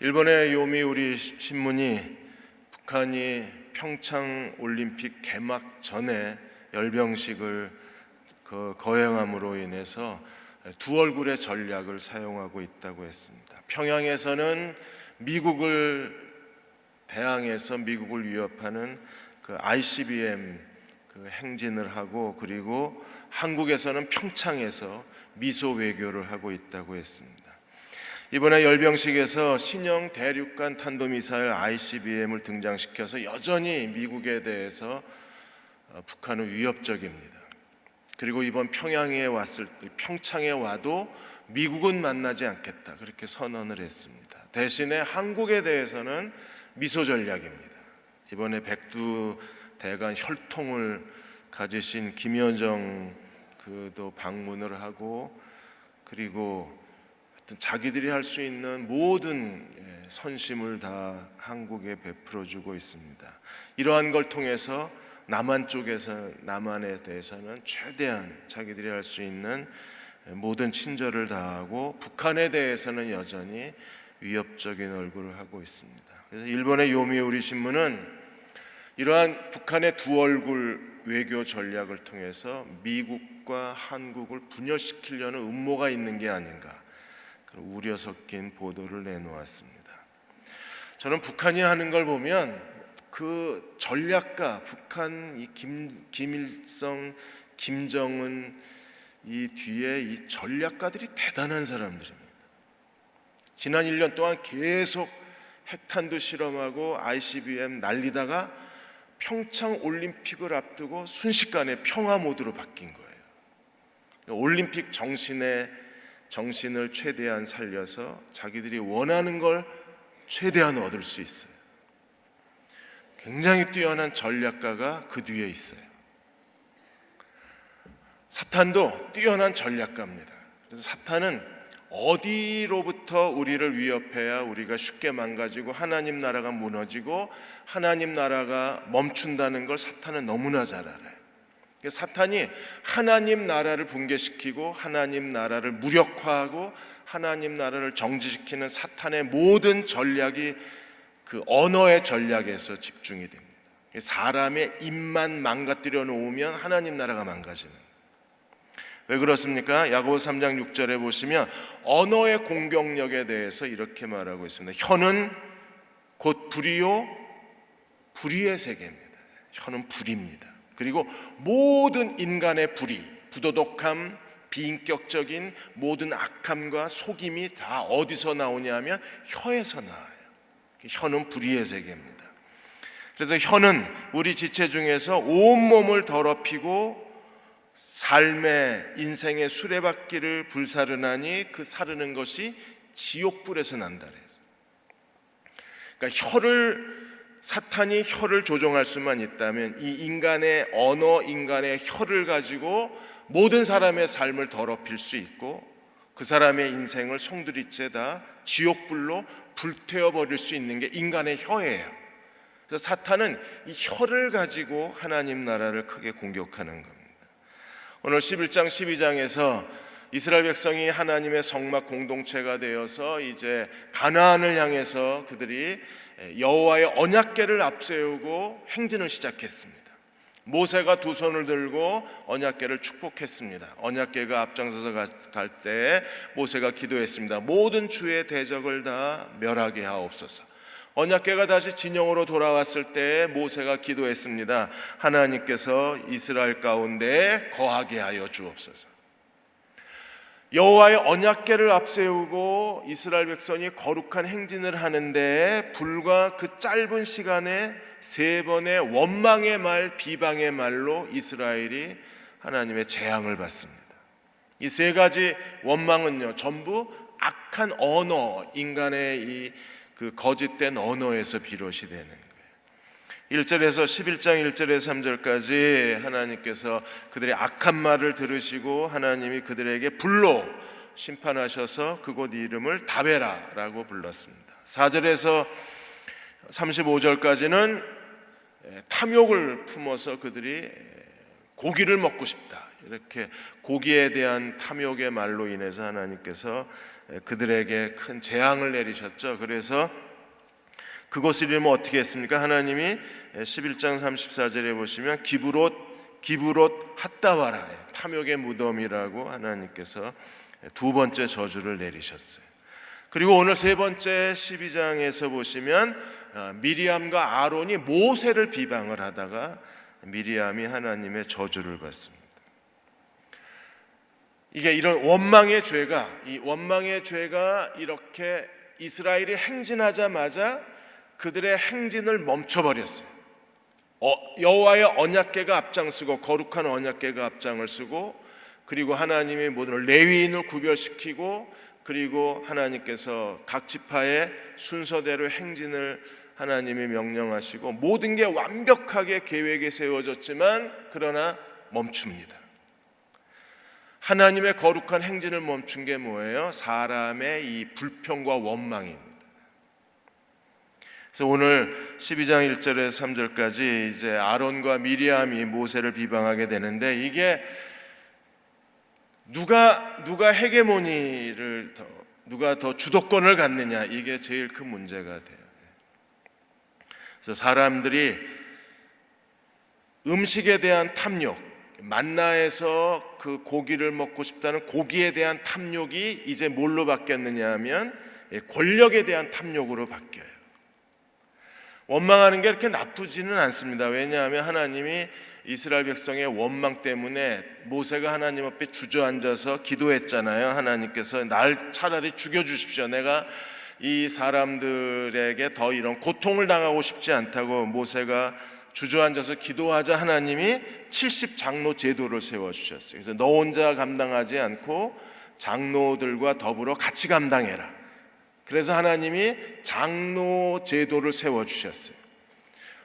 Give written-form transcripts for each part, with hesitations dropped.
일본의 요미우리 신문이 북한이 평창 올림픽 개막 전에 열병식을 거행함으로 인해서 두 얼굴의 전략을 사용하고 있다고 했습니다. 평양에서는 미국을 대항해서 미국을 위협하는 ICBM 행진을 하고, 그리고 한국에서는 평창에서 미소 외교를 하고 있다고 했습니다. 이번에 열병식에서 신형 대륙간 탄도미사일 ICBM을 등장시켜서 여전히 미국에 대해서 북한은 위협적입니다. 그리고 이번 평창에 와도 미국은 만나지 않겠다, 그렇게 선언을 했습니다. 대신에 한국에 대해서는 미소 전략입니다. 이번에 백두대간 혈통을 가지신 김여정 그도 방문을 하고, 그리고 자기들이 할 수 있는 모든 선심을 다 한국에 베풀어주고 있습니다. 이러한 걸 통해서 남한에 대해서는 최대한 자기들이 할 수 있는 모든 친절을 다하고, 북한에 대해서는 여전히 위협적인 얼굴을 하고 있습니다. 그래서 일본의 요미우리 신문은 이러한 북한의 두 얼굴 외교 전략을 통해서 미국과 한국을 분열시키려는 음모가 있는 게 아닌가, 그런 우려 섞인 보도를 내놓았습니다. 저는 북한이 하는 걸 보면 그 전략가, 북한 이 김일성, 김정은 이 뒤에 이 전략가들이 대단한 사람들입니다. 지난 1년 동안 계속 핵탄두 실험하고 ICBM 날리다가 평창 올림픽을 앞두고 순식간에 평화 모드로 바뀐 거예요. 올림픽 정신을 최대한 살려서 자기들이 원하는 걸 최대한 얻을 수 있어요. 굉장히 뛰어난 전략가가 그 뒤에 있어요. 사탄도 뛰어난 전략가입니다. 그래서 사탄은 어디로부터 우리를 위협해야 우리가 쉽게 망가지고 하나님 나라가 무너지고 하나님 나라가 멈춘다는 걸 사탄은 너무나 잘 알아요. 사탄이 하나님 나라를 붕괴시키고 하나님 나라를 무력화하고 하나님 나라를 정지시키는 사탄의 모든 전략이 그 언어의 전략에서 집중이 됩니다. 사람의 입만 망가뜨려 놓으면 하나님 나라가 망가지는. 왜 그렇습니까? 야고보서 3장 6절에 보시면 언어의 공격력에 대해서 이렇게 말하고 있습니다. 혀는 곧 불이요, 불의의 세계입니다. 혀는 불입니다. 그리고 모든 인간의 불의, 부도덕함, 비인격적인 모든 악함과 속임이 다 어디서 나오냐면 혀에서 나와요. 혀는 불의의 세계입니다. 그래서 혀는 우리 지체 중에서 온몸을 더럽히고 삶의 인생의 수레바퀴를 불사르나니 그 사르는 것이 지옥불에서 난다 그래서. 그러니까 사탄이 혀를 조종할 수만 있다면 이 인간의 언어, 인간의 혀를 가지고 모든 사람의 삶을 더럽힐 수 있고 그 사람의 인생을 송두리째 다 지옥불로 불태워버릴 수 있는 게 인간의 혀예요. 그래서 사탄은 이 혀를 가지고 하나님 나라를 크게 공격하는 겁니다. 오늘 11장 12장에서 이스라엘 백성이 하나님의 성막 공동체가 되어서 이제 가나안을 향해서 그들이 여호와의 언약궤를 앞세우고 행진을 시작했습니다. 모세가 두 손을 들고 언약궤를 축복했습니다. 언약궤가 앞장서서 갈 때 모세가 기도했습니다. 모든 주의 대적을 다 멸하게 하옵소서. 언약궤가 다시 진영으로 돌아왔을 때 모세가 기도했습니다. 하나님께서 이스라엘 가운데 거하게 하여 주옵소서. 여호와의 언약궤를 앞세우고 이스라엘 백성이 거룩한 행진을 하는데 불과 그 짧은 시간에 세 번의 원망의 말, 비방의 말로 이스라엘이 하나님의 재앙을 받습니다. 이 세 가지 원망은요, 전부 악한 언어, 인간의 이 그 거짓된 언어에서 비롯이 되는 거예요. 1절에서 11장 1절에서 3절까지 하나님께서 그들의 악한 말을 들으시고 하나님이 그들에게 불로 심판하셔서 그곳 이름을 다베라라고 불렀습니다. 4절에서 35절까지는 탐욕을 품어서 그들이 고기를 먹고 싶다, 이렇게 고기에 대한 탐욕의 말로 인해서 하나님께서 그들에게 큰 재앙을 내리셨죠. 그래서 그것을 이루면 어떻게 했습니까? 하나님이 11장 34절에 보시면 기브롯 핫다와라, 탐욕의 무덤이라고 하나님께서 두 번째 저주를 내리셨어요. 그리고 오늘 세 번째 12장에서 보시면 미리암과 아론이 모세를 비방을 하다가 미리암이 하나님의 저주를 받습니다. 이게 이런 원망의 죄가 이렇게 이스라엘이 행진하자마자 그들의 행진을 멈춰버렸어요. 여호와의 언약궤가 앞장서고 거룩한 언약궤가 앞장을 서고, 그리고 하나님이 모든 레위인을 구별시키고, 그리고 하나님께서 각 지파의 순서대로 행진을 하나님이 명령하시고 모든 게 완벽하게 계획에 세워졌지만 그러나 멈춥니다. 하나님의 거룩한 행진을 멈춘 게 뭐예요? 사람의 이 불평과 원망입니다. 그래서 오늘 12장 1절에서 3절까지 이제 아론과 미리암이 모세를 비방하게 되는데, 이게 누가 헤게모니를 누가 더 주도권을 갖느냐, 이게 제일 큰 문제가 돼요. 그래서 사람들이 음식에 대한 탐욕, 만나에서 그 고기를 먹고 싶다는 고기에 대한 탐욕이 이제 뭘로 바뀌었느냐 하면 권력에 대한 탐욕으로 바뀌어요. 원망하는 게 그렇게 나쁘지는 않습니다. 왜냐하면 하나님이 이스라엘 백성의 원망 때문에 모세가 하나님 앞에 주저앉아서 기도했잖아요. 하나님께서 날 차라리 죽여주십시오. 내가 이 사람들에게 더 이런 고통을 당하고 싶지 않다고 모세가 주저앉아서 기도하자 하나님이 70장로 제도를 세워주셨어요. 그래서 너 혼자 감당하지 않고 장로들과 더불어 같이 감당해라. 그래서 하나님이 장로 제도를 세워주셨어요.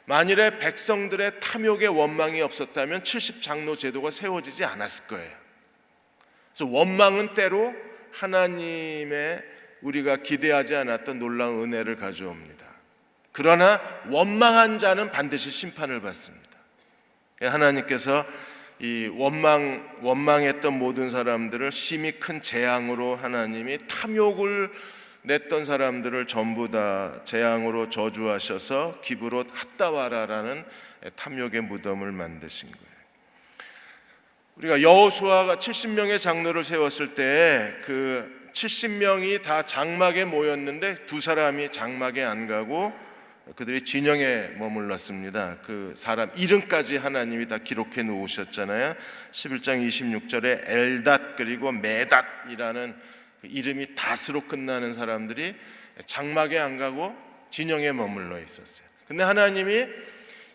만일에 백성들의 탐욕의 원망이 없었다면 70장로 제도가 세워지지 않았을 거예요. 그래서 원망은 때로 하나님의 우리가 기대하지 않았던 놀라운 은혜를 가져옵니다. 그러나 원망한 자는 반드시 심판을 받습니다. 하나님께서 이 원망했던 모든 사람들을 심히 큰 재앙으로, 하나님이 탐욕을 냈던 사람들을 전부 다 재앙으로 저주하셔서 기브롯 핫다와라라는 탐욕의 무덤을 만드신 거예요. 우리가 여호수아가 70명의 장로를 세웠을 때 그 70명이 다 장막에 모였는데 두 사람이 장막에 안 가고 그들이 진영에 머물렀습니다. 그 사람 이름까지 하나님이 다 기록해 놓으셨잖아요. 11장 26절에 엘닷 그리고 메닷이라는 이름이 닷으로 끝나는 사람들이 장막에 안 가고 진영에 머물러 있었어요. 근데 하나님이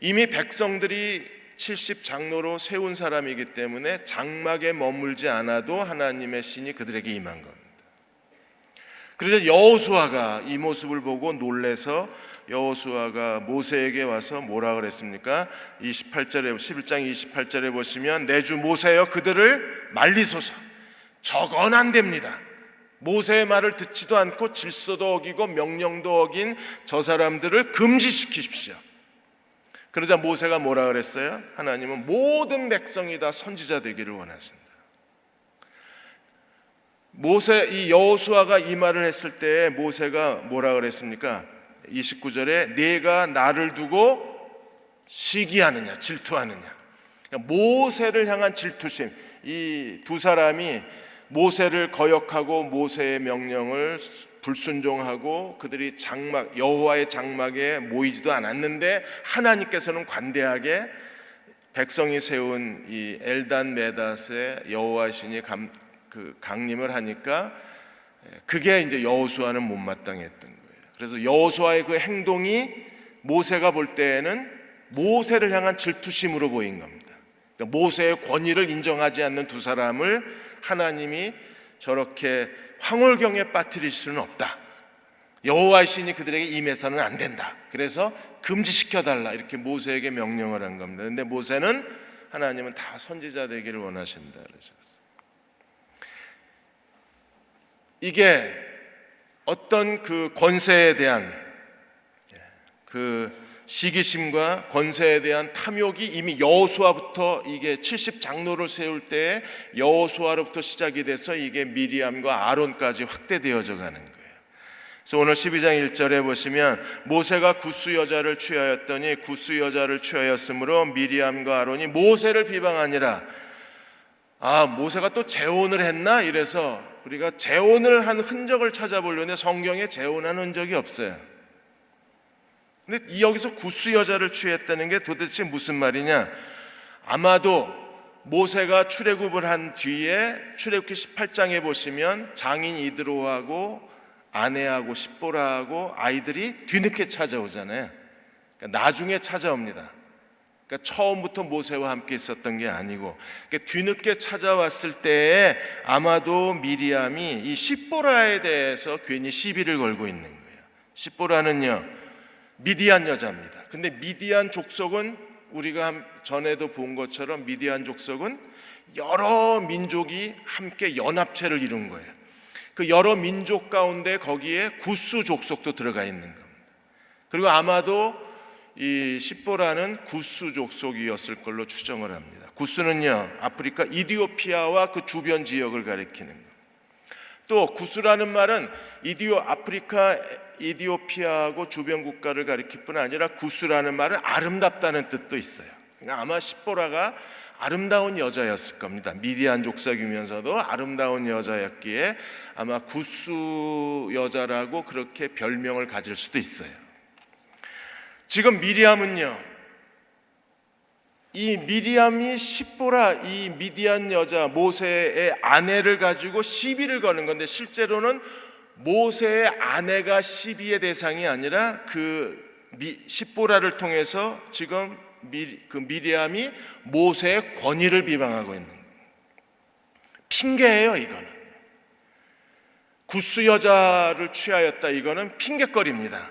이미 백성들이 70장로로 세운 사람이기 때문에 장막에 머물지 않아도 하나님의 신이 그들에게 임한 겁니다. 그래서 여호수아가 이 모습을 보고 놀래서 여호수아가 모세에게 와서 뭐라 그랬습니까? 28절에 11장 28절에 보시면 내 주 모세여 그들을 말리소서. 저건 안 됩니다. 모세의 말을 듣지도 않고 질서도 어기고 명령도 어긴 저 사람들을 금지시키십시오. 그러자 모세가 뭐라 그랬어요? 하나님은 모든 백성이 다 선지자 되기를 원하신다. 이 여호수아가 이 말을 했을 때 모세가 뭐라 그랬습니까? 29절에 네가 나를 두고 시기하느냐 질투하느냐. 그러니까 모세를 향한 질투심. 이 두 사람이 모세를 거역하고 모세의 명령을 불순종하고 그들이 여호와의 장막에 모이지도 않았는데 하나님께서는 관대하게 백성이 세운 이 엘단 메닷에 여호와 신이 강림을 하니까 그게 이제 여호수아는 못마땅했던 거예요. 그래서 여호수아의 그 행동이 모세가 볼 때에는 모세를 향한 질투심으로 보인 겁니다. 그러니까 모세의 권위를 인정하지 않는 두 사람을 하나님이 저렇게 황홀경에 빠뜨릴 수는 없다. 여호와의 신이 그들에게 임해서는 안 된다. 그래서 금지시켜달라 이렇게 모세에게 명령을 한 겁니다. 그런데 모세는 하나님은 다 선지자 되기를 원하신다 그러셨어요. 이게 어떤 그 권세에 대한 그 시기심과 권세에 대한 탐욕이 이미 여호수아부터 이게 70장로를 세울 때 여호수아로부터 시작이 돼서 이게 미리암과 아론까지 확대되어져 가는 거예요. 그래서 오늘 12장 1절에 보시면 모세가 구스 여자를 취하였더니 구스 여자를 취하였으므로 미리암과 아론이 모세를 비방하니라. 모세가 또 재혼을 했나? 이래서 우리가 재혼을 한 흔적을 찾아보려는데 성경에 재혼한 흔적이 없어요. 근데 여기서 구스 여자를 취했다는 게 도대체 무슨 말이냐? 아마도 모세가 출애굽을 한 뒤에 출애굽기 18장에 보시면 장인 이드로하고 아내하고 십보라하고 아이들이 뒤늦게 찾아오잖아요. 그러니까 나중에 찾아옵니다. 그러니까 처음부터 모세와 함께 있었던 게 아니고, 그러니까 뒤늦게 찾아왔을 때에 아마도 미리암이 이 십보라에 대해서 괜히 시비를 걸고 있는 거예요. 십보라는요, 미디안 여자입니다. 근데 미디안 족속은 우리가 전에도 본 것처럼 미디안 족속은 여러 민족이 함께 연합체를 이룬 거예요. 그 여러 민족 가운데 거기에 구스 족속도 들어가 있는 겁니다. 그리고 아마도 이 십보라는 구스 족속이었을 걸로 추정을 합니다. 구스는요, 아프리카 이디오피아와 그 주변 지역을 가리키는 겁니다. 또 구스라는 말은 아프리카 이디오피아하고 주변 국가를 가리킬 뿐 아니라 구스라는 말은 아름답다는 뜻도 있어요. 그러니까 아마 십보라가 아름다운 여자였을 겁니다. 미디안 족속이면서도 아름다운 여자였기에 아마 구스 여자라고 그렇게 별명을 가질 수도 있어요. 지금 미리암은요, 이 미리암이 십보라, 이 미디안 여자 모세의 아내를 가지고 시비를 거는 건데, 실제로는 모세의 아내가 시비의 대상이 아니라 그 십보라를 통해서 지금 그 미리암이 모세의 권위를 비방하고 있는 거예요. 핑계예요, 이거는. 구스 여자를 취하였다, 이거는 핑계거리입니다.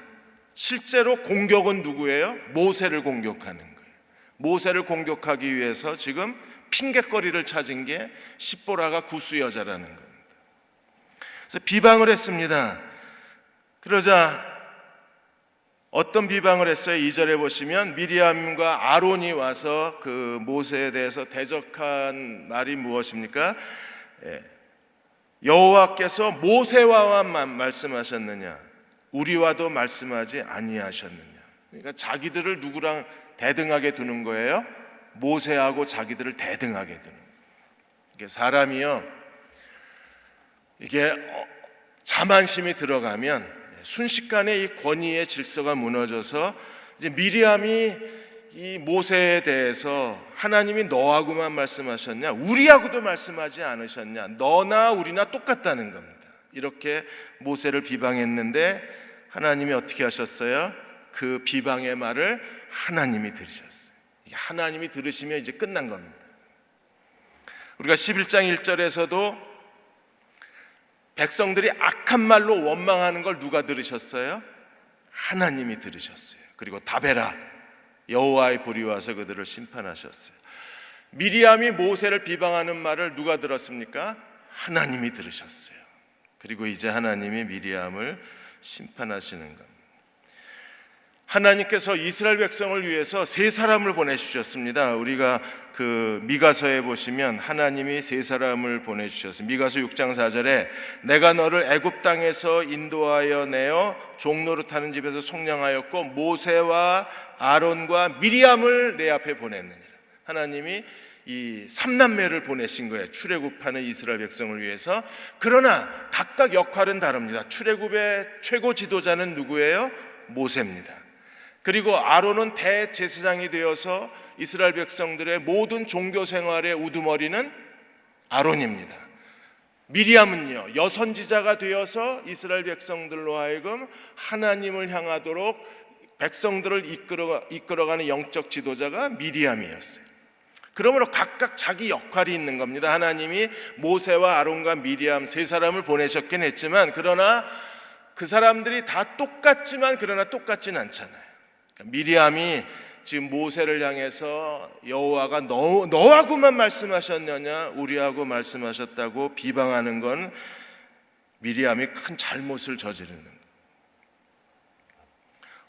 실제로 공격은 누구예요? 모세를 공격하는 거예요. 모세를 공격하기 위해서 지금 핑계거리를 찾은 게 십보라가 구스 여자라는 겁니다. 그래서 비방을 했습니다. 그러자 어떤 비방을 했어요? 2절에 보시면 미리암과 아론이 와서 그 모세에 대해서 대적한 말이 무엇입니까? 여호와께서 모세와만 말씀하셨느냐, 우리와도 말씀하지 아니하셨느냐. 그러니까 자기들을 누구랑 대등하게 두는 거예요? 모세하고 자기들을 대등하게 두는 거예요. 이게 사람이요, 이게 자만심이 들어가면 순식간에 이 권위의 질서가 무너져서 이제 미리암이 이 모세에 대해서 하나님이 너하고만 말씀하셨냐, 우리하고도 말씀하지 않으셨냐, 너나 우리나 똑같다는 겁니다. 이렇게 모세를 비방했는데 하나님이 어떻게 하셨어요? 그 비방의 말을 하나님이 들으셨어요. 하나님이 들으시면 이제 끝난 겁니다. 우리가 11장 1절에서도 백성들이 악한 말로 원망하는 걸 누가 들으셨어요? 하나님이 들으셨어요. 그리고 다베라, 여호와의 불이 와서 그들을 심판하셨어요. 미리암이 모세를 비방하는 말을 누가 들었습니까? 하나님이 들으셨어요. 그리고 이제 하나님이 미리암을 심판하시는 겁니다. 하나님께서 이스라엘 백성을 위해서 세 사람을 보내주셨습니다. 우리가 그 미가서에 보시면 하나님이 세 사람을 보내주셨어요. 미가서 6장 4절에 내가 너를 애굽 땅에서 인도하여 내어 종노릇 하는 집에서 속량하였고 모세와 아론과 미리암을 내 앞에 보냈느니라. 하나님이 이 삼남매를 보내신 거예요. 출애굽하는 이스라엘 백성을 위해서. 그러나 각각 역할은 다릅니다. 출애굽의 최고 지도자는 누구예요? 모세입니다. 그리고 아론은 대제사장이 되어서 이스라엘 백성들의 모든 종교 생활의 우두머리는 아론입니다. 미리암은요, 여선지자가 되어서 이스라엘 백성들로 하여금 하나님을 향하도록 백성들을 이끌어가는 영적 지도자가 미리암이었어요. 그러므로 각각 자기 역할이 있는 겁니다. 하나님이 모세와 아론과 미리암 세 사람을 보내셨긴 했지만, 그러나 그 사람들이 다 똑같지만 그러나 똑같지는 않잖아요. 그러니까 미리암이 지금 모세를 향해서 여호와가 너하고만 말씀하셨느냐, 우리하고 말씀하셨다고 비방하는 건 미리암이 큰 잘못을 저지르는 거예요.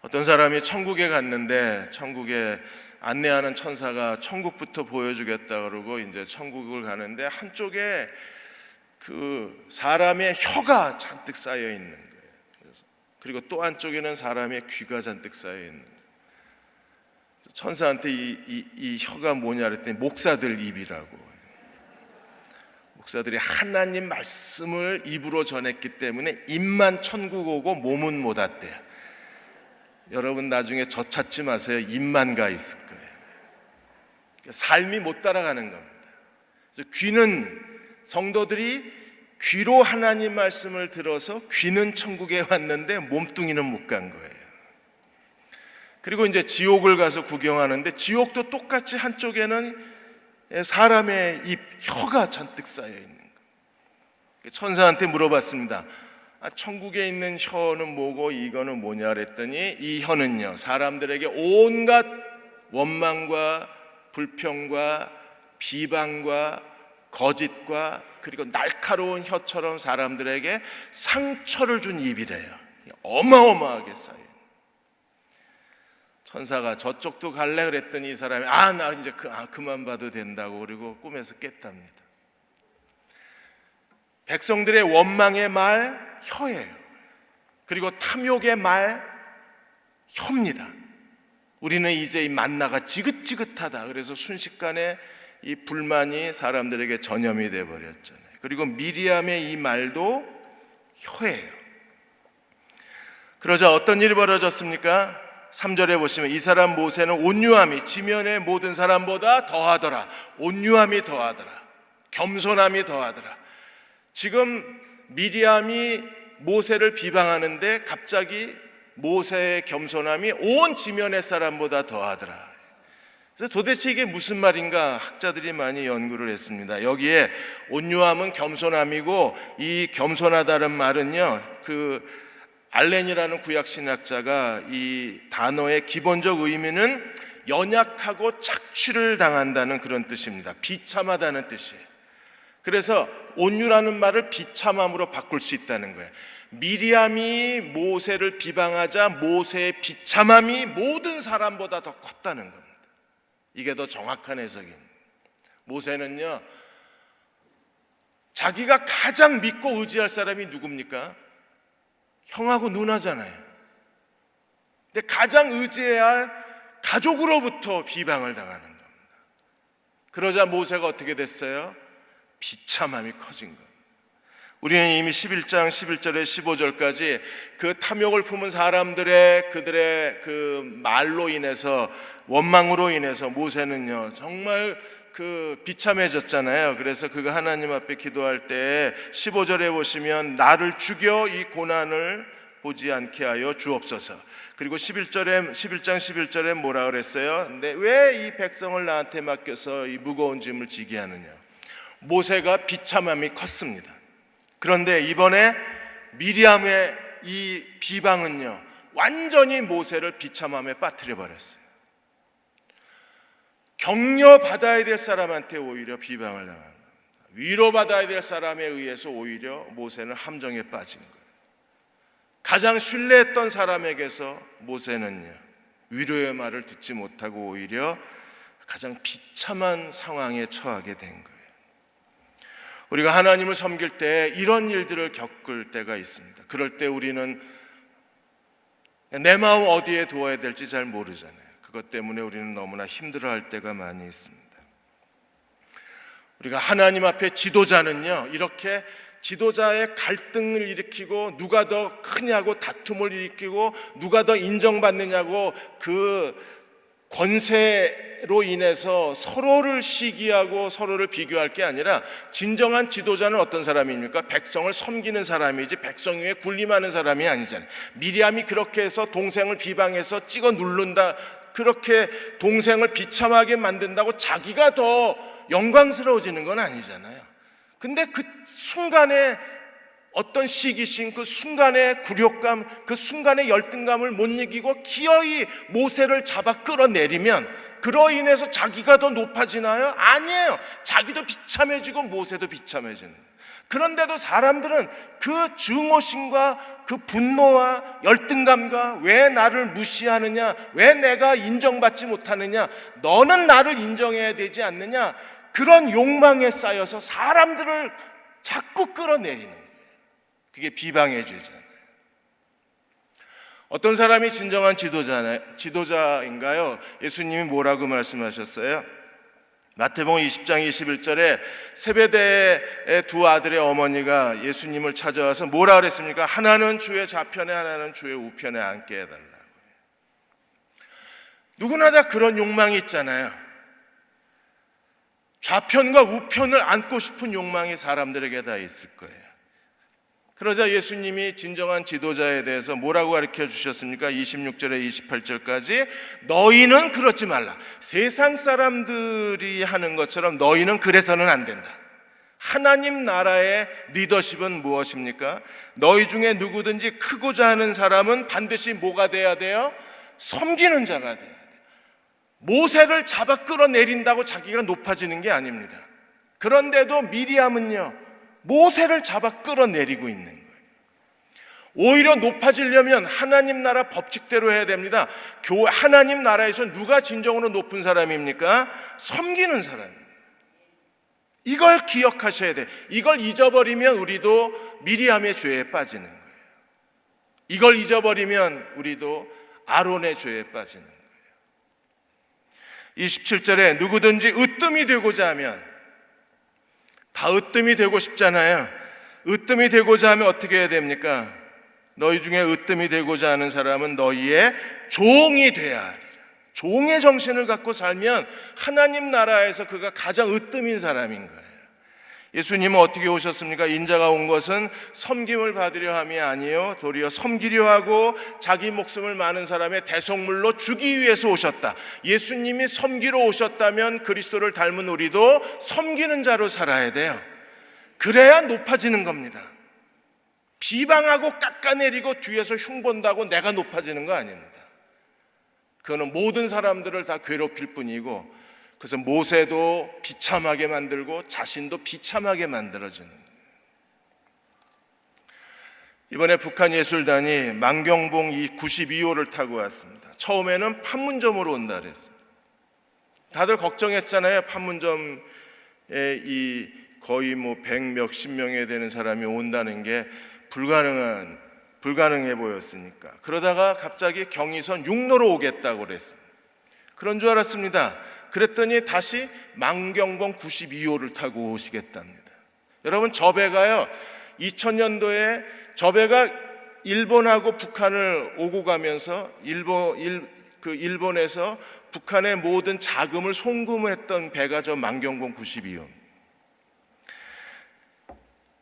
어떤 사람이 천국에 갔는데 천국에 안내하는 천사가 천국부터 보여주겠다 그러고 이제 천국을 가는데 한쪽에 그 사람의 혀가 잔뜩 쌓여 있는 거예요. 그리고 또 한쪽에는 사람의 귀가 잔뜩 쌓여 있는 거예요. 천사한테 이 혀가 뭐냐 그랬더니 목사들 입이라고. 목사들이 하나님 말씀을 입으로 전했기 때문에 입만 천국 오고 몸은 못 왔대요. 여러분 나중에 저 찾지 마세요. 입만 가 있을 거예요. 삶이 못 따라가는 겁니다. 그래서 귀는, 성도들이 귀로 하나님 말씀을 들어서 귀는 천국에 왔는데 몸뚱이는 못 간 거예요. 그리고 이제 지옥을 가서 구경하는데 지옥도 똑같이 한쪽에는 사람의 입, 혀가 잔뜩 쌓여 있는 거예요. 천사한테 물어봤습니다. 천국에 있는 혀는 뭐고 이거는 뭐냐 그랬더니 이 혀는요, 사람들에게 온갖 원망과 불평과 비방과 거짓과 그리고 날카로운 혀처럼 사람들에게 상처를 준 입이래요. 어마어마하게 쌓여있는. 천사가 저쪽도 갈래 그랬더니 이 사람이 나 이제 그만 봐도 된다고 그리고 꿈에서 깼답니다. 백성들의 원망의 말 혀예요. 그리고 탐욕의 말 혀입니다. 우리는 이제 이 만나가 지긋지긋하다 그래서 순식간에 이 불만이 사람들에게 전염이 돼 버렸잖아요. 그리고 미리암의 이 말도 혀예요. 그러자 어떤 일이 벌어졌습니까? 3절에 보시면 이 사람 모세는 온유함이 지면의 모든 사람보다 더하더라. 온유함이 더하더라. 겸손함이 더하더라. 지금 미리암이 모세를 비방하는데 갑자기 모세의 겸손함이 온 지면의 사람보다 더하더라. 그래서 도대체 이게 무슨 말인가 학자들이 많이 연구를 했습니다. 여기에 온유함은 겸손함이고 이 겸손하다는 말은요, 그 알렌이라는 구약신학자가 이 단어의 기본적 의미는 연약하고 착취를 당한다는 그런 뜻입니다. 비참하다는 뜻이에요. 그래서 온유라는 말을 비참함으로 바꿀 수 있다는 거예요. 미리암이 모세를 비방하자 모세의 비참함이 모든 사람보다 더 컸다는 겁니다. 이게 더 정확한 해석입니다. 모세는요, 자기가 가장 믿고 의지할 사람이 누굽니까? 형하고 누나잖아요. 근데 가장 의지해야 할 가족으로부터 비방을 당하는 겁니다. 그러자 모세가 어떻게 됐어요? 비참함이 커진 겁니다. 우리는 이미 11장 11절에 15절까지 그 탐욕을 품은 사람들의 그들의 그 말로 인해서, 원망으로 인해서 모세는요 정말 그 비참해졌잖아요. 그래서 그가 하나님 앞에 기도할 때 15절에 보시면 나를 죽여 이 고난을 보지 않게 하여 주옵소서. 그리고 11장 11절에 뭐라 그랬어요? 왜 이 백성을 나한테 맡겨서 이 무거운 짐을 지게 하느냐. 모세가 비참함이 컸습니다. 그런데 이번에 미리암의 이 비방은요 완전히 모세를 비참함에 빠뜨려 버렸어요. 격려받아야 될 사람한테 오히려 비방을 당한 겁니다. 위로받아야 될 사람에 의해서 오히려 모세는 함정에 빠진 거예요. 가장 신뢰했던 사람에게서 모세는요 위로의 말을 듣지 못하고 오히려 가장 비참한 상황에 처하게 된 거예요. 우리가 하나님을 섬길 때 이런 일들을 겪을 때가 있습니다. 그럴 때 우리는 내 마음 어디에 두어야 될지 잘 모르잖아요. 그것 때문에 우리는 너무나 힘들어할 때가 많이 있습니다. 우리가 하나님 앞에 지도자는요 이렇게 지도자의 갈등을 일으키고 누가 더 크냐고 다툼을 일으키고 누가 더 인정받느냐고 그 권세로 인해서 서로를 시기하고 서로를 비교할 게 아니라 진정한 지도자는 어떤 사람입니까? 백성을 섬기는 사람이지 백성 위에 군림하는 사람이 아니잖아요. 미리암이 그렇게 해서 동생을 비방해서 찍어 누른다, 그렇게 동생을 비참하게 만든다고 자기가 더 영광스러워지는 건 아니잖아요. 근데 그 순간에 어떤 시기심, 그 순간의 굴욕감, 그 순간의 열등감을 못 이기고 기어이 모세를 잡아 끌어내리면 그로 인해서 자기가 더 높아지나요? 아니에요. 자기도 비참해지고 모세도 비참해지는 거예요. 그런데도 사람들은 그 증오심과 그 분노와 열등감과 왜 나를 무시하느냐, 왜 내가 인정받지 못하느냐, 너는 나를 인정해야 되지 않느냐, 그런 욕망에 쌓여서 사람들을 자꾸 끌어내리는 거예요. 그게 비방의 죄잖아요. 어떤 사람이 진정한 지도자인가요? 예수님이 뭐라고 말씀하셨어요? 마태복음 20장 21절에 세베대의 두 아들의 어머니가 예수님을 찾아와서 뭐라 그랬습니까? 하나는 주의 좌편에 하나는 주의 우편에 앉게 해달라고. 누구나 다 그런 욕망이 있잖아요. 좌편과 우편을 앉고 싶은 욕망이 사람들에게 다 있을 거예요. 그러자 예수님이 진정한 지도자에 대해서 뭐라고 가르쳐 주셨습니까? 26절에 28절까지 너희는 그렇지 말라. 세상 사람들이 하는 것처럼 너희는 그래서는 안 된다. 하나님 나라의 리더십은 무엇입니까? 너희 중에 누구든지 크고자 하는 사람은 반드시 뭐가 돼야 돼요? 섬기는 자가 돼야 돼요. 모세를 잡아 끌어내린다고 자기가 높아지는 게 아닙니다. 그런데도 미리암은요, 모세를 잡아 끌어내리고 있는 거예요. 오히려 높아지려면 하나님 나라 법칙대로 해야 됩니다. 하나님 나라에서 누가 진정으로 높은 사람입니까? 섬기는 사람입니다. 이걸 기억하셔야 돼요. 이걸 잊어버리면 우리도 미리암의 죄에 빠지는 거예요. 이걸 잊어버리면 우리도 아론의 죄에 빠지는 거예요. 27절에 누구든지 으뜸이 되고자 하면, 다 으뜸이 되고 싶잖아요. 으뜸이 되고자 하면 어떻게 해야 됩니까? 너희 중에 으뜸이 되고자 하는 사람은 너희의 종이 되어야 하리라. 종의 정신을 갖고 살면 하나님 나라에서 그가 가장 으뜸인 사람인 거예요. 예수님은 어떻게 오셨습니까? 인자가 온 것은 섬김을 받으려 함이 아니요 도리어 섬기려 하고 자기 목숨을 많은 사람의 대속물로 주기 위해서 오셨다. 예수님이 섬기러 오셨다면 그리스도를 닮은 우리도 섬기는 자로 살아야 돼요. 그래야 높아지는 겁니다. 비방하고 깎아내리고 뒤에서 흉본다고 내가 높아지는 거 아닙니다. 그거는 모든 사람들을 다 괴롭힐 뿐이고, 그래서 모세도 비참하게 만들고 자신도 비참하게 만들어지는. 이번에 북한 예술단이 망경봉 92호를 타고 왔습니다. 처음에는 판문점으로 온다 그랬어요. 다들 걱정했잖아요. 판문점에 이 거의 뭐 100몇십 명에 되는 사람이 온다는 게 불가능해 보였으니까. 그러다가 갑자기 경의선 육로로 오겠다고 그랬어요. 그런 줄 알았습니다. 그랬더니 다시 망경봉 92호를 타고 오시겠답니다. 여러분, 저 배가요, 2000년도에 저 배가 일본하고 북한을 오고 가면서 일본에서 북한의 모든 자금을 송금했던 배가 저 망경봉 92호.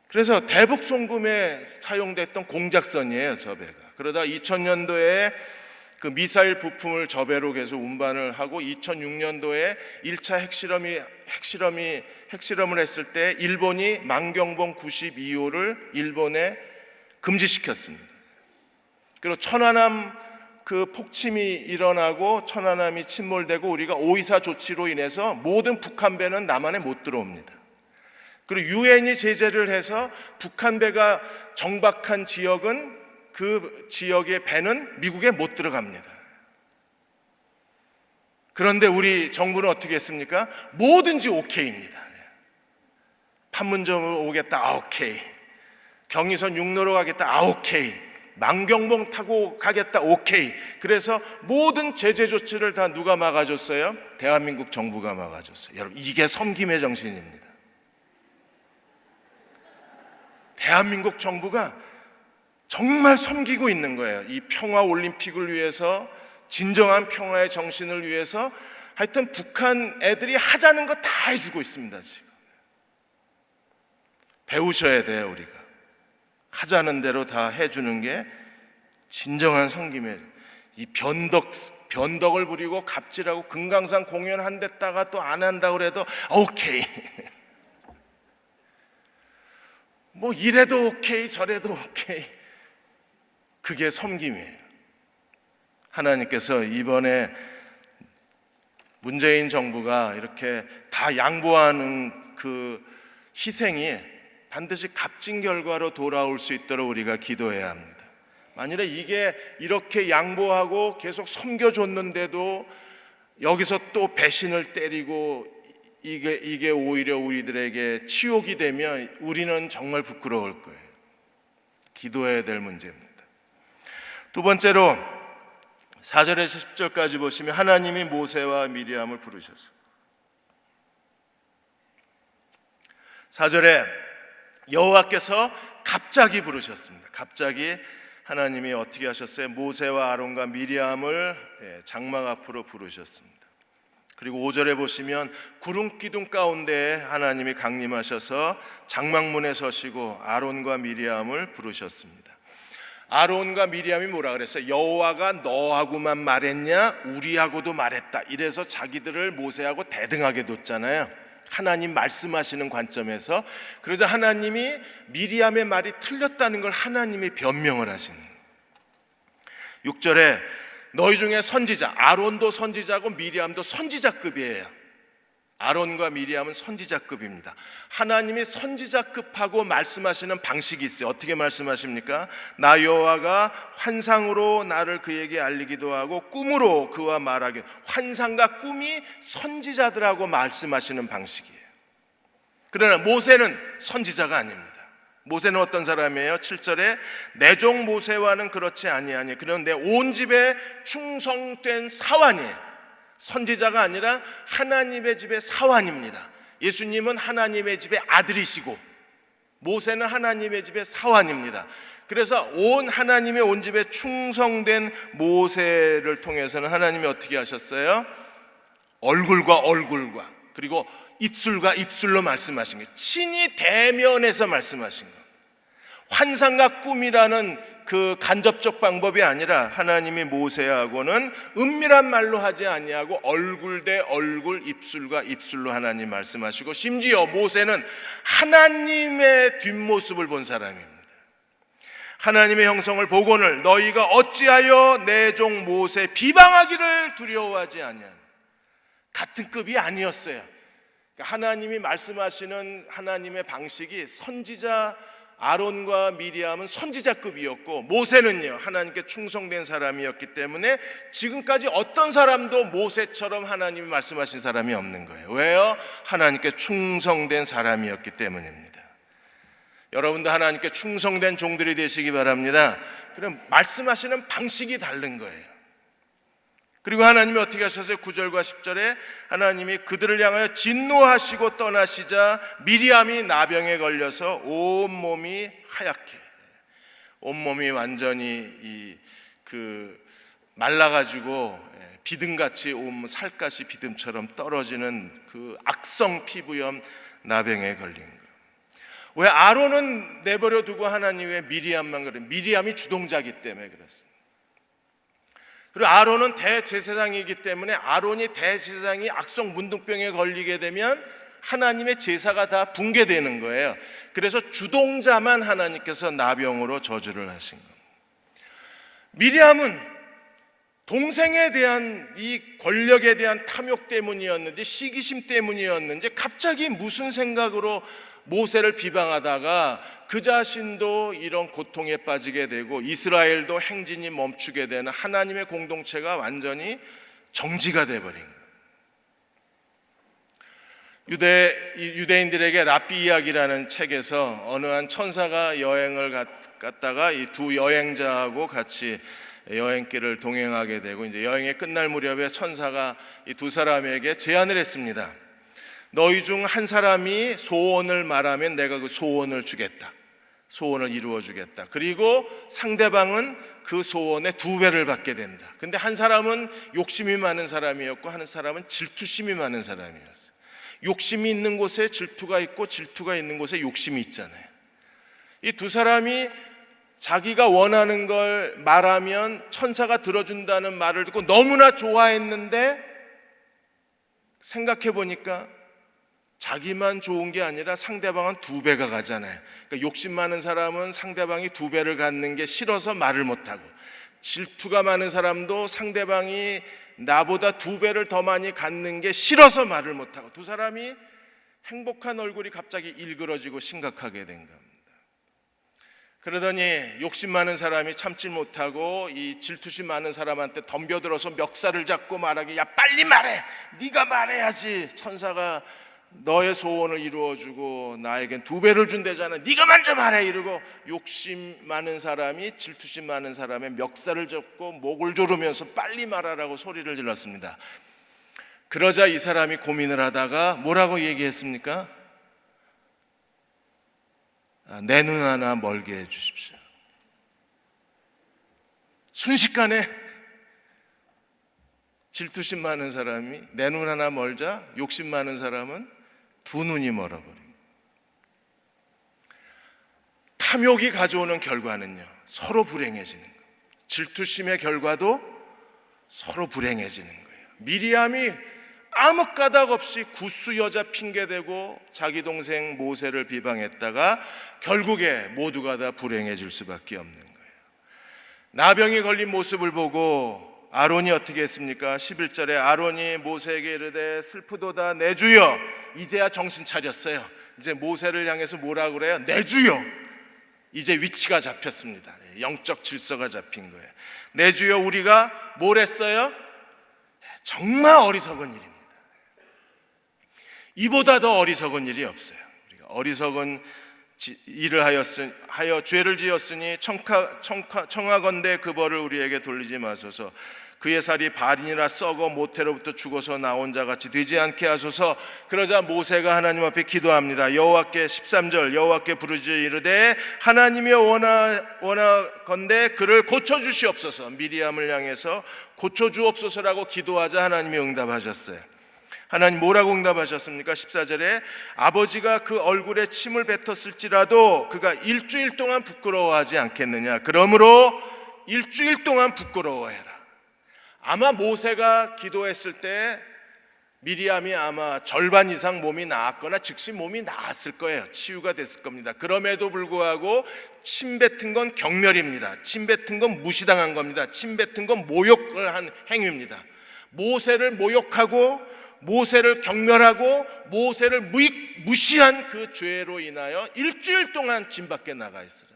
그래서 대북 송금에 사용됐던 공작선이에요, 저 배가. 그러다 2000년도에 그 미사일 부품을 저 배로 계속 운반을 하고 2006년도에 1차 핵실험을 했을 때 일본이 망경봉 92호를 일본에 금지시켰습니다. 그리고 천안함 그 폭침이 일어나고 천안함이 침몰되고 우리가 5.24 조치로 인해서 모든 북한 배는 남한에 못 들어옵니다. 그리고 유엔이 제재를 해서 북한 배가 정박한 지역은 그 지역의 배는 미국에 못 들어갑니다. 그런데 우리 정부는 어떻게 했습니까? 뭐든지 오케이입니다. 판문점으로 오겠다, 오케이. 경의선 육로로 가겠다, 오케이. 망경봉 타고 가겠다, 오케이. 그래서 모든 제재 조치를 다 누가 막아줬어요? 대한민국 정부가 막아줬어요. 여러분, 이게 섬김의 정신입니다. 대한민국 정부가 정말 섬기고 있는 거예요. 이 평화 올림픽을 위해서, 진정한 평화의 정신을 위해서 하여튼 북한 애들이 하자는 거 다 해주고 있습니다. 지금 배우셔야 돼요. 우리가 하자는 대로 다 해주는 게 진정한 섬김이에요. 이 변덕을 부리고 갑질하고 금강산 공연 한 데다가 또 안 한다고 그래도 오케이. 뭐 이래도 오케이 저래도 오케이. 그게 섬김이에요. 하나님께서 이번에 문재인 정부가 이렇게 다 양보하는 그 희생이 반드시 값진 결과로 돌아올 수 있도록 우리가 기도해야 합니다. 만일에 이게 이렇게 양보하고 계속 섬겨줬는데도 여기서 또 배신을 때리고 이게 오히려 우리들에게 치욕이 되면 우리는 정말 부끄러울 거예요. 기도해야 될 문제입니다. 두 번째로 4절에서 10절까지 보시면 하나님이 모세와 미리암을 부르셨어요. 4절에 여호와께서 갑자기 부르셨습니다. 갑자기 하나님이 어떻게 하셨어요? 모세와 아론과 미리암을 장막 앞으로 부르셨습니다. 그리고 5절에 보시면 구름 기둥 가운데 하나님이 강림하셔서 장막문에 서시고 아론과 미리암을 부르셨습니다. 아론과 미리암이 뭐라 그랬어요? 여호와가 너하고만 말했냐? 우리하고도 말했다. 이래서 자기들을 모세하고 대등하게 뒀잖아요. 하나님 말씀하시는 관점에서. 그러자 하나님이 미리암의 말이 틀렸다는 걸 하나님이 변명을 하시는 거예요. 6절에 너희 중에 선지자, 아론도 선지자고 미리암도 선지자급이에요. 아론과 미리암은 선지자급입니다. 하나님이 선지자급하고 말씀하시는 방식이 있어요. 어떻게 말씀하십니까? 나 여호와가 환상으로 나를 그에게 알리기도 하고 꿈으로 그와 말하기. 환상과 꿈이 선지자들하고 말씀하시는 방식이에요. 그러나 모세는 선지자가 아닙니다. 모세는 어떤 사람이에요? 7절에 내 종 모세와는 그렇지 아니하니 그는 내 온 집에 충성된 사환이에요. 선지자가 아니라 하나님의 집의 사환입니다. 예수님은 하나님의 집의 아들이시고 모세는 하나님의 집의 사환입니다. 그래서 온 하나님의 온 집에 충성된 모세를 통해서는 하나님이 어떻게 하셨어요? 얼굴과 얼굴과 그리고 입술과 입술로 말씀하신 거예요. 친히 대면해서 말씀하신 거예요. 환상과 꿈이라는 그 간접적 방법이 아니라 하나님이 모세하고는 은밀한 말로 하지 아니하고 얼굴 대 얼굴, 입술과 입술로 하나님 말씀하시고 심지어 모세는 하나님의 뒷모습을 본 사람입니다. 하나님의 형성을 보고는 너희가 어찌하여 내 종 모세 비방하기를 두려워하지 아니하냐. 같은 급이 아니었어요. 하나님이 말씀하시는 하나님의 방식이 선지자 아론과 미리암은 선지자급이었고 모세는요 하나님께 충성된 사람이었기 때문에 지금까지 어떤 사람도 모세처럼 하나님이 말씀하신 사람이 없는 거예요. 왜요? 하나님께 충성된 사람이었기 때문입니다. 여러분도 하나님께 충성된 종들이 되시기 바랍니다. 그럼 말씀하시는 방식이 다른 거예요. 그리고 하나님이 어떻게 하셨어요? 9절과 10절에 하나님이 그들을 향하여 진노하시고 떠나시자 미리암이 나병에 걸려서 온몸이 하얗게, 온몸이 완전히 말라가지고 비듬같이 온 살갗이 비듬처럼 떨어지는 그 악성 피부염 나병에 걸린 거예요. 왜 아론은 내버려 두고 하나님 왜 미리암만 그래요? 미리암이 주동자이기 때문에 그렇습니다. 그리고 아론은 대제사장이기 때문에 아론이 대제사장이 악성 문둥병에 걸리게 되면 하나님의 제사가 다 붕괴되는 거예요. 그래서 주동자만 하나님께서 나병으로 저주를 하신 겁니다. 미리암은 동생에 대한 이 권력에 대한 탐욕 때문이었는지 시기심 때문이었는지 갑자기 무슨 생각으로 모세를 비방하다가 그 자신도 이런 고통에 빠지게 되고 이스라엘도 행진이 멈추게 되는 하나님의 공동체가 완전히 정지가 돼버린 거예요. 유대인들에게 랍비 이야기라는 책에서 어느 한 천사가 여행을 갔다가 이 두 여행자하고 같이 여행길을 동행하게 되고 이제 여행이 끝날 무렵에 천사가 이 두 사람에게 제안을 했습니다. 너희 중 한 사람이 소원을 말하면 내가 그 소원을 주겠다. 소원을 이루어 주겠다. 그리고 상대방은 그 소원의 2배를 받게 된다. 근데 한 사람은 욕심이 많은 사람이었고 한 사람은 질투심이 많은 사람이었어요. 욕심이 있는 곳에 질투가 있고 질투가 있는 곳에 욕심이 있잖아요. 이 두 사람이 자기가 원하는 걸 말하면 천사가 들어준다는 말을 듣고 너무나 좋아했는데 생각해 보니까 자기만 좋은 게 아니라 상대방은 2배가 가잖아요. 그러니까 욕심 많은 사람은 상대방이 2배를 갖는 게 싫어서 말을 못하고 질투가 많은 사람도 상대방이 나보다 2배를 더 많이 갖는 게 싫어서 말을 못하고 두 사람이 행복한 얼굴이 갑자기 일그러지고 심각하게 된 겁니다. 그러더니 욕심 많은 사람이 참지 못하고 이 질투심 많은 사람한테 덤벼들어서 멱살을 잡고 말하기, 야 빨리 말해, 네가 말해야지, 천사가 너의 소원을 이루어주고 나에겐 2배를 준대잖아, 네가 먼저 말해, 이러고 욕심 많은 사람이 질투심 많은 사람의 멱살을 잡고 목을 조르면서 빨리 말하라고 소리를 질렀습니다. 그러자 이 사람이 고민을 하다가 뭐라고 얘기했습니까? 내 눈 하나 멀게 해주십시오. 순식간에 질투심 많은 사람이 내 눈 하나 멀자, 욕심 많은 사람은 2눈이 멀어버립니다. 탐욕이 가져오는 결과는요, 서로 불행해지는 거예요. 질투심의 결과도 서로 불행해지는 거예요. 미리암이 아무 까닭 없이 구스 여자 핑계대고 자기 동생 모세를 비방했다가 결국에 모두가 다 불행해질 수밖에 없는 거예요. 나병이 걸린 모습을 보고 아론이 어떻게 했습니까? 11절에 아론이 모세에게 이르되 슬프도다 내 주여. 이제야 정신 차렸어요. 이제 모세를 향해서 뭐라 그래요? 내 주여. 이제 위치가 잡혔습니다. 영적 질서가 잡힌 거예요. 내 주여, 우리가 뭘 했어요? 정말 어리석은 일입니다. 이보다 더 어리석은 일이 없어요. 우리가 어리석은 일을 하여 죄를 지었으니 청하건대 그 벌을 우리에게 돌리지 마소서. 그의 살이 발인이라 썩어 모태로부터 죽어서 나온 자같이 되지 않게 하소서. 그러자 모세가 하나님 앞에 기도합니다. 여호와께 13절 여호와께 부르짖어 이르되 하나님이여 원하건대 그를 고쳐주시옵소서. 미리암을 향해서 고쳐주옵소서라고 기도하자 하나님이 응답하셨어요. 하나님 뭐라고 응답하셨습니까? 14절에 아버지가 그 얼굴에 침을 뱉었을지라도 그가 일주일 동안 부끄러워하지 않겠느냐. 그러므로 일주일 동안 부끄러워해라. 아마 모세가 기도했을 때 미리암이 아마 절반 이상 몸이 나았거나 즉시 몸이 나았을 거예요. 치유가 됐을 겁니다. 그럼에도 불구하고 침 뱉은 건 경멸입니다. 침 뱉은 건 무시당한 겁니다. 침 뱉은 건 모욕을 한 행위입니다. 모세를 모욕하고 모세를 경멸하고 모세를 무시한 그 죄로 인하여 일주일 동안 진 밖에 나가 있으라.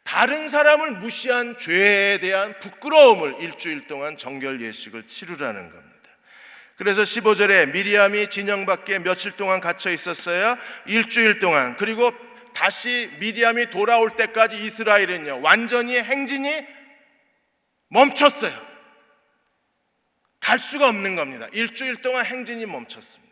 다른 사람을 무시한 죄에 대한 부끄러움을 일주일 동안 정결 예식을 치르라는 겁니다. 그래서 15절에 미리암이 진영 밖에 며칠 동안 갇혀 있었어요. 일주일 동안. 그리고 다시 미리암이 돌아올 때까지 이스라엘은요, 완전히 행진이 멈췄어요. 갈 수가 없는 겁니다. 일주일 동안 행진이 멈췄습니다.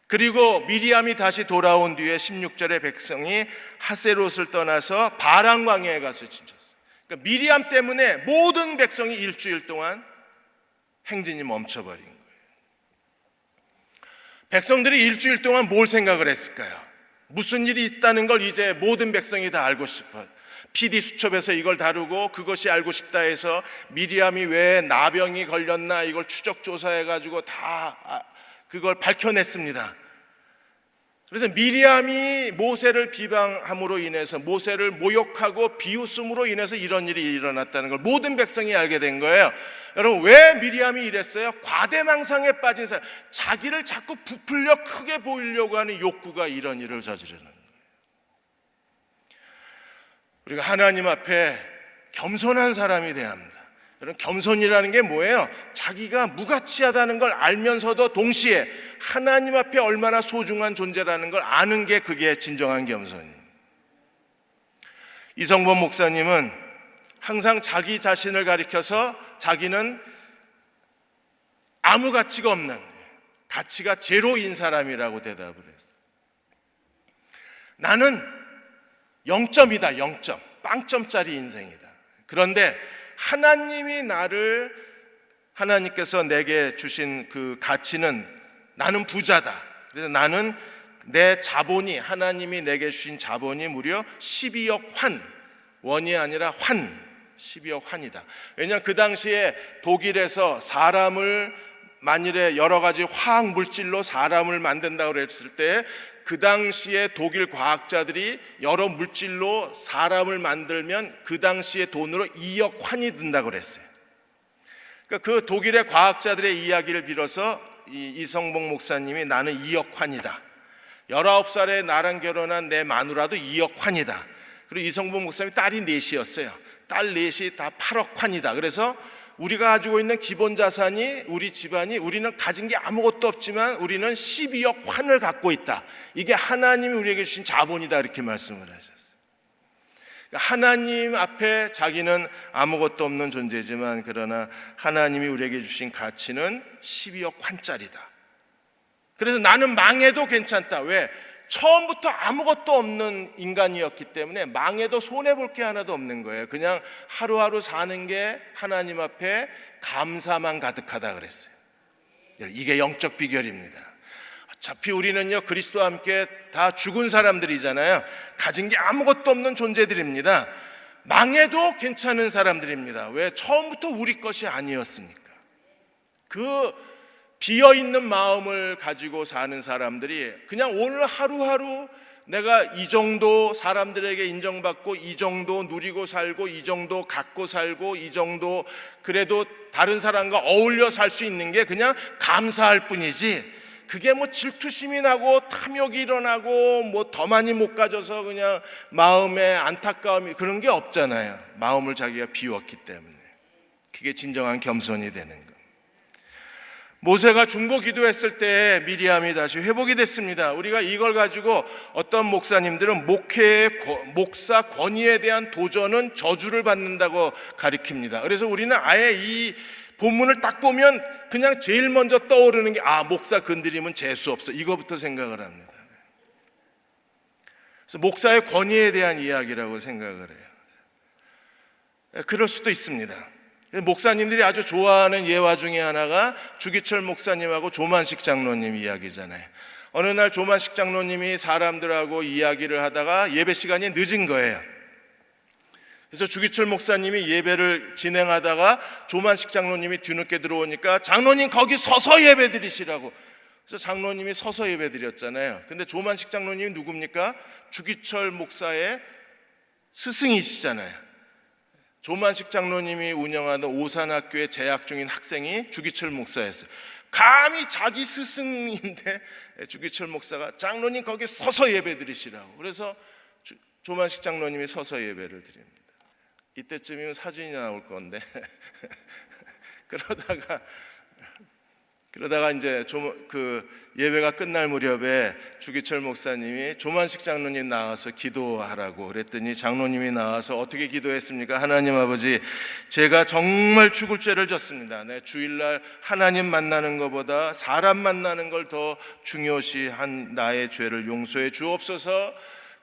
그리고 미리암이 다시 돌아온 뒤에 16절에 백성이 하세롯을 떠나서 바란 광야에 가서 지쳤어요. 그러니까 미리암 때문에 모든 백성이 일주일 동안 행진이 멈춰버린 거예요. 백성들이 일주일 동안 뭘 생각을 했을까요? 무슨 일이 있다는 걸 이제 모든 백성이 다 알고 싶어요. PD 수첩에서 이걸 다루고 그것이 알고 싶다 해서 미리암이 왜 나병이 걸렸나 이걸 추적 조사해가지고 다 그걸 밝혀냈습니다. 그래서 미리암이 모세를 비방함으로 인해서 모세를 모욕하고 비웃음으로 인해서 이런 일이 일어났다는 걸 모든 백성이 알게 된 거예요. 여러분, 왜 미리암이 이랬어요? 과대망상에 빠진 사람, 자기를 자꾸 부풀려 크게 보이려고 하는 욕구가 이런 일을 저지르는 거예요. 우리가 하나님 앞에 겸손한 사람이 돼야 합니다. 여러분, 겸손이라는 게 뭐예요? 자기가 무가치하다는 걸 알면서도 동시에 하나님 앞에 얼마나 소중한 존재라는 걸 아는 게 그게 진정한 겸손이에요. 이성범 목사님은 항상 자기 자신을 가리켜서 자기는 아무 가치가 없는, 가치가 제로인 사람이라고 대답을 했어요. 나는 0점이다, 0점, 빵점짜리 인생이다. 그런데 하나님께서 내게 주신 그 가치는 나는 부자다. 그래서 나는 내 자본이, 하나님이 내게 주신 자본이 무려 12억 환, 원이 아니라 환, 12억 환이다. 왜냐하면 그 당시에 독일에서 사람을 만일에 여러 가지 화학 물질로 사람을 만든다고 했을 때 그 당시에 독일 과학자들이 여러 물질로 사람을 만들면 그 당시에 돈으로 2억 환이 든다고 그랬어요. 그러니까 그 독일의 과학자들의 이야기를 빌어서 이성복 목사님이 나는 2억 환이다. 19살에 나랑 결혼한 내 마누라도 2억 환이다. 그리고 이성복 목사님 딸이 넷이었어요. 딸 넷이 다 8억 환이다. 그래서 우리가 가지고 있는 기본 자산이 우리 집안이 우리는 가진 게 아무것도 없지만 우리는 12억 환을 갖고 있다. 이게 하나님이 우리에게 주신 자본이다. 이렇게 말씀을 하셨어요. 하나님 앞에 자기는 아무것도 없는 존재지만 그러나 하나님이 우리에게 주신 가치는 12억 환짜리다. 그래서 나는 망해도 괜찮다. 왜? 처음부터 아무것도 없는 인간이었기 때문에 망해도 손해볼 게 하나도 없는 거예요. 그냥 하루하루 사는 게 하나님 앞에 감사만 가득하다 그랬어요. 이게 영적 비결입니다. 어차피 우리는요 그리스도와 함께 다 죽은 사람들이잖아요. 가진 게 아무것도 없는 존재들입니다. 망해도 괜찮은 사람들입니다. 왜? 처음부터 우리 것이 아니었으니까. 그 비어있는 마음을 가지고 사는 사람들이 그냥 오늘 하루하루 내가 이 정도 사람들에게 인정받고 이 정도 누리고 살고 이 정도 갖고 살고 이 정도 그래도 다른 사람과 어울려 살 수 있는 게 그냥 감사할 뿐이지, 그게 뭐 질투심이 나고 탐욕이 일어나고 뭐 더 많이 못 가져서 그냥 마음에 안타까움이 그런 게 없잖아요. 마음을 자기가 비웠기 때문에. 그게 진정한 겸손이 되는 거예요. 모세가 중보 기도했을 때 미리암이 다시 회복이 됐습니다. 우리가 이걸 가지고 어떤 목사님들은 목사 권위에 대한 도전은 저주를 받는다고 가리킵니다. 그래서 우리는 아예 이 본문을 딱 보면 그냥 제일 먼저 떠오르는 게 목사 건드리면 재수 없어, 이거부터 생각을 합니다. 그래서 목사의 권위에 대한 이야기라고 생각을 해요. 그럴 수도 있습니다. 목사님들이 아주 좋아하는 예화 중에 하나가 주기철 목사님하고 조만식 장로님 이야기잖아요. 어느 날 조만식 장로님이 사람들하고 이야기를 하다가 예배 시간이 늦은 거예요. 그래서 주기철 목사님이 예배를 진행하다가 조만식 장로님이 뒤늦게 들어오니까 장로님 거기 서서 예배 드리시라고. 그래서 장로님이 서서 예배 드렸잖아요. 근데 조만식 장로님이 누굽니까? 주기철 목사의 스승이시잖아요. 조만식 장로님이 운영하는 오산학교에 재학 중인 학생이 주기철 목사였어요. 감히 자기 스승인데 주기철 목사가 장로님 거기 서서 예배 드리시라고. 그래서 조만식 장로님이 서서 예배를 드립니다. 이때쯤이면 사진이 나올 건데 그러다가 이제 그 예배가 끝날 무렵에 주기철 목사님이 조만식 장로님 나와서 기도하라고 그랬더니 장로님이 나와서 어떻게 기도했습니까? 하나님 아버지, 제가 정말 죽을 죄를 졌습니다. 내 주일날 하나님 만나는 것보다 사람 만나는 걸 더 중요시한 나의 죄를 용서해 주옵소서.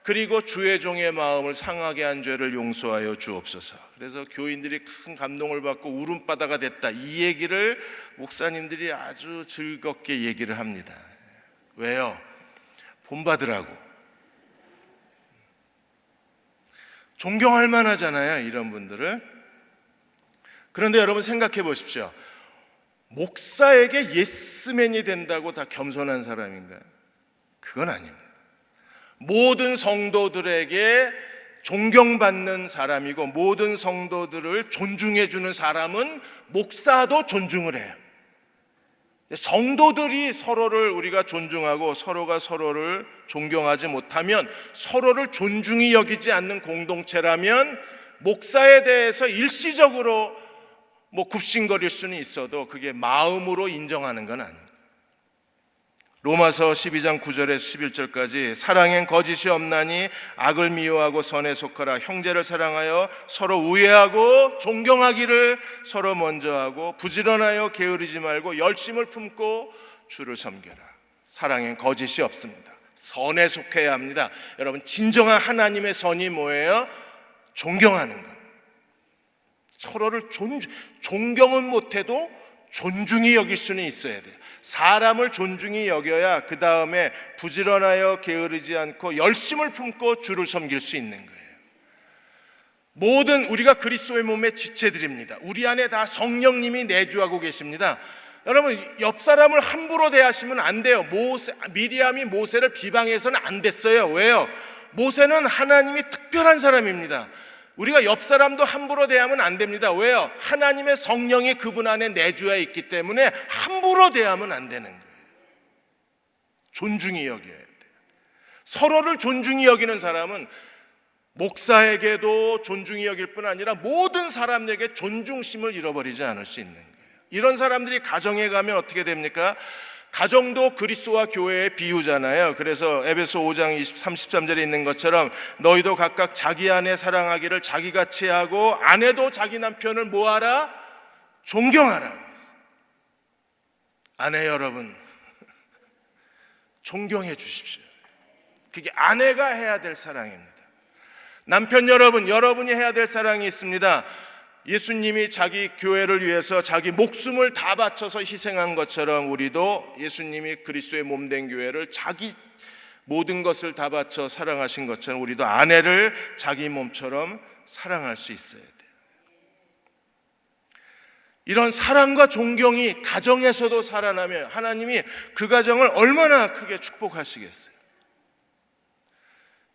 그리고 주의 종의 마음을 상하게 한 죄를 용서하여 주옵소서. 그래서 교인들이 큰 감동을 받고 울음바다가 됐다. 이 얘기를 목사님들이 아주 즐겁게 얘기를 합니다. 왜요? 본받으라고. 존경할 만하잖아요, 이런 분들을. 그런데 여러분 생각해 보십시오. 목사에게 예스맨이 된다고 다 겸손한 사람인가요? 그건 아닙니다. 모든 성도들에게 존경받는 사람이고 모든 성도들을 존중해 주는 사람은 목사도 존중을 해요. 성도들이 서로를 우리가 존중하고 서로가 서로를 존경하지 못하면, 서로를 존중히 여기지 않는 공동체라면 목사에 대해서 일시적으로 굽신거릴 수는 있어도 그게 마음으로 인정하는 건 아니에요. 로마서 12장 9절에서 11절까지 사랑엔 거짓이 없나니 악을 미워하고 선에 속하라. 형제를 사랑하여 서로 우애하고 존경하기를 서로 먼저 하고 부지런하여 게으르지 말고 열심을 품고 주를 섬겨라. 사랑엔 거짓이 없습니다. 선에 속해야 합니다. 여러분, 진정한 하나님의 선이 뭐예요? 존경하는 것. 서로를 존경은 못해도 존중히 여길 수는 있어야 돼요. 사람을 존중히 여겨야 그 다음에 부지런하여 게으르지 않고 열심을 품고 주를 섬길 수 있는 거예요. 모든 우리가 그리스도의 몸의 지체들입니다. 우리 안에 다 성령님이 내주하고 계십니다. 여러분, 옆 사람을 함부로 대하시면 안 돼요. 미리암이 모세를 비방해서는 안 됐어요. 왜요? 모세는 하나님이 특별한 사람입니다. 우리가 옆 사람도 함부로 대하면 안 됩니다. 왜요? 하나님의 성령이 그분 안에 내주해 있기 때문에 함부로 대하면 안 되는 거예요. 존중히 여겨야 돼요. 서로를 존중히 여기는 사람은 목사에게도 존중히 여길 뿐 아니라 모든 사람에게 존중심을 잃어버리지 않을 수 있는 거예요. 이런 사람들이 가정에 가면 어떻게 됩니까? 가정도 그리스도와 교회의 비유잖아요. 그래서 에베소 5장 33절에 있는 것처럼 너희도 각각 자기 아내 사랑하기를 자기같이 하고 아내도 자기 남편을 뭐하라? 존경하라. 아내 여러분, 존경해 주십시오. 그게 아내가 해야 될 사랑입니다. 남편 여러분, 여러분이 해야 될 사랑이 있습니다. 예수님이 자기 교회를 위해서 자기 목숨을 다 바쳐서 희생한 것처럼 우리도 예수님이 그리스도의 몸된 교회를 자기 모든 것을 다 바쳐 사랑하신 것처럼 우리도 아내를 자기 몸처럼 사랑할 수 있어야 돼요. 이런 사랑과 존경이 가정에서도 살아나면 하나님이 그 가정을 얼마나 크게 축복하시겠어요.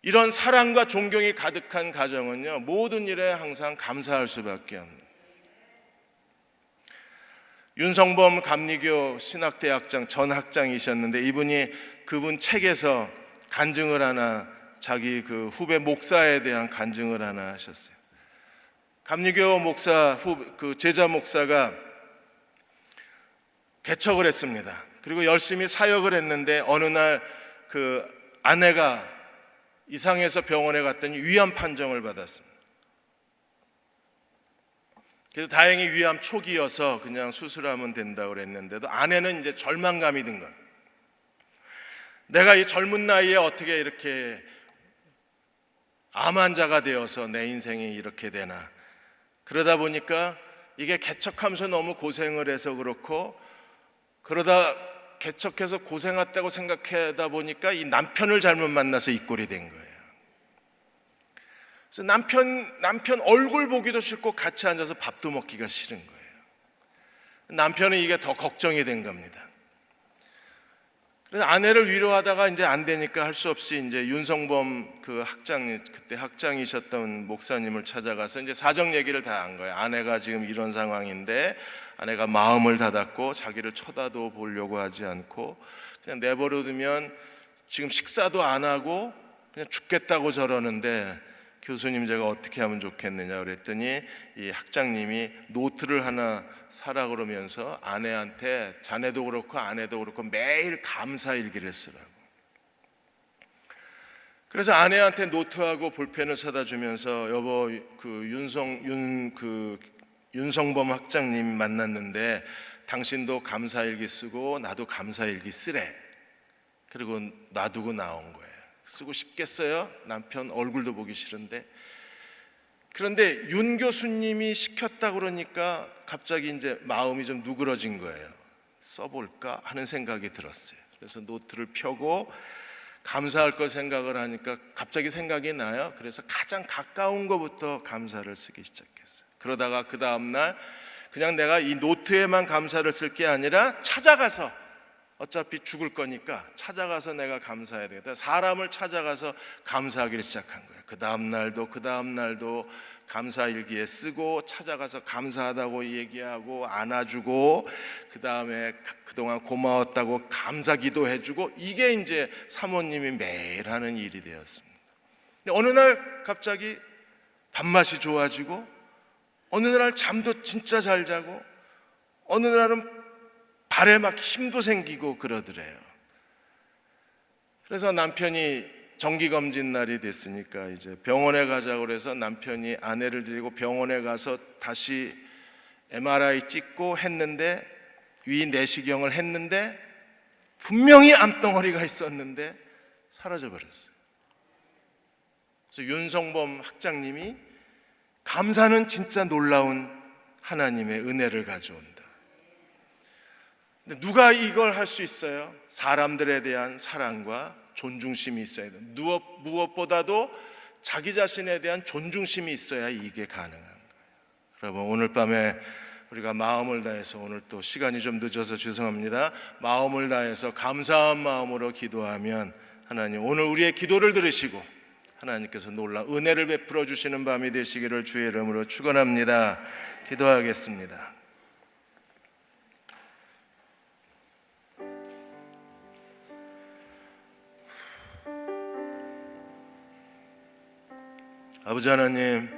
이런 사랑과 존경이 가득한 가정은요, 모든 일에 항상 감사할 수밖에 없는. 윤성범 감리교 신학대학장 전 학장이셨는데 이분이 그분 책에서 간증을 하나, 자기 그 후배 목사에 대한 간증을 하나 하셨어요. 감리교 목사 그 제자 목사가 개척을 했습니다. 그리고 열심히 사역을 했는데 어느 날 그 아내가 이상해서 병원에 갔더니 위암 판정을 받았습니다. 그래서 다행히 위암 초기여서 그냥 수술하면 된다고 그랬는데도 아내는 이제 절망감이 든 거예요. 내가 이 젊은 나이에 어떻게 이렇게 암 환자가 되어서 내 인생이 이렇게 되나. 그러다 보니까 이게 개척하면서 너무 고생을 해서 그렇고, 그러다 개척해서 고생했다고 생각하다 보니까 이 남편을 잘못 만나서 이 꼴이 된 거예요. 그래서 남편 얼굴 보기도 싫고 같이 앉아서 밥도 먹기가 싫은 거예요. 남편은 이게 더 걱정이 된 겁니다. 그래서 아내를 위로하다가 이제 안 되니까 할 수 없이 이제 윤성범 그 학장, 그때 학장이셨던 목사님을 찾아가서 이제 사정 얘기를 다 한 거예요. 아내가 지금 이런 상황인데 아내가 마음을 닫았고 자기를 쳐다도 보려고 하지 않고 그냥 내버려두면 지금 식사도 안 하고 그냥 죽겠다고 저러는데 교수님 제가 어떻게 하면 좋겠느냐 그랬더니 이 학장님이 노트를 하나 사라 그러면서 아내한테, 자네도 그렇고 아내도 그렇고 매일 감사일기를 쓰라고. 그래서 아내한테 노트하고 볼펜을 사다 주면서 여보 그 윤성범 학장님 만났는데 당신도 감사일기 쓰고 나도 감사일기 쓰래. 그리고 놔두고 나온 거예요. 쓰고 싶겠어요? 남편 얼굴도 보기 싫은데. 그런데 윤 교수님이 시켰다 그러니까 갑자기 이제 마음이 좀 누그러진 거예요. 써볼까 하는 생각이 들었어요. 그래서 노트를 펴고 감사할 걸 생각을 하니까 갑자기 생각이 나요. 그래서 가장 가까운 것부터 감사를 쓰기 시작했어요. 그러다가 그 다음날 그냥 내가 이 노트에만 감사를 쓸 게 아니라 찾아가서, 어차피 죽을 거니까 찾아가서 내가 감사해야 되겠다. 사람을 찾아가서 감사하기를 시작한 거예요. 그 다음 날도 감사일기에 쓰고 찾아가서 감사하다고 얘기하고 안아주고 그 다음에 그동안 고마웠다고 감사기도 해주고, 이게 이제 사모님이 매일 하는 일이 되었습니다. 근데 어느 날 갑자기 밥맛이 좋아지고, 어느 날 잠도 진짜 잘 자고, 어느 날은 발에 막 힘도 생기고 그러더래요. 그래서 남편이 정기검진 날이 됐으니까 이제 병원에 가자고 그래서 남편이 아내를 데리고 병원에 가서 다시 MRI 찍고 했는데, 위 내시경을 했는데 분명히 암덩어리가 있었는데 사라져 버렸어요. 그래서 윤성범 학장님이 감사는 진짜 놀라운 하나님의 은혜를 가져온다. 근데 누가 이걸 할 수 있어요? 사람들에 대한 사랑과 존중심이 있어야 돼요. 무엇보다도 자기 자신에 대한 존중심이 있어야 이게 가능한 거예요. 여러분, 오늘 밤에 우리가 마음을 다해서, 오늘 또 시간이 좀 늦어서 죄송합니다. 마음을 다해서 감사한 마음으로 기도하면 하나님 오늘 우리의 기도를 들으시고 하나님께서 놀라운 은혜를 베풀어 주시는 밤이 되시기를 주의 이름으로 축원합니다. 기도하겠습니다. 아버지 하나님,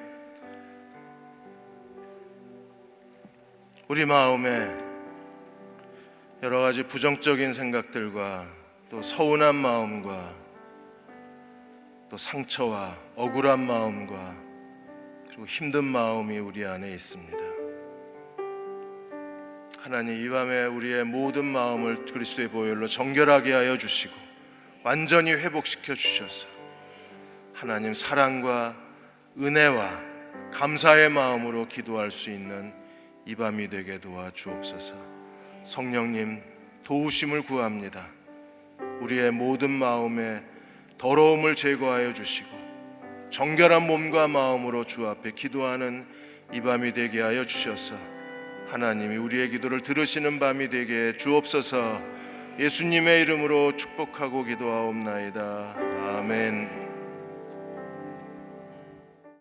우리 마음에 여러 가지 부정적인 생각들과 또 서운한 마음과 또 상처와 억울한 마음과 그리고 힘든 마음이 우리 안에 있습니다. 하나님, 이 밤에 우리의 모든 마음을 그리스도의 보혈로 정결하게 하여 주시고 완전히 회복시켜 주셔서 하나님 사랑과 은혜와 감사의 마음으로 기도할 수 있는 이 밤이 되게 도와주옵소서. 성령님, 도우심을 구합니다. 우리의 모든 마음에 더러움을 제거하여 주시고 정결한 몸과 마음으로 주 앞에 기도하는 이 밤이 되게 하여 주셔서 하나님이 우리의 기도를 들으시는 밤이 되게 주옵소서. 예수님의 이름으로 축복하고 기도하옵나이다. 아멘.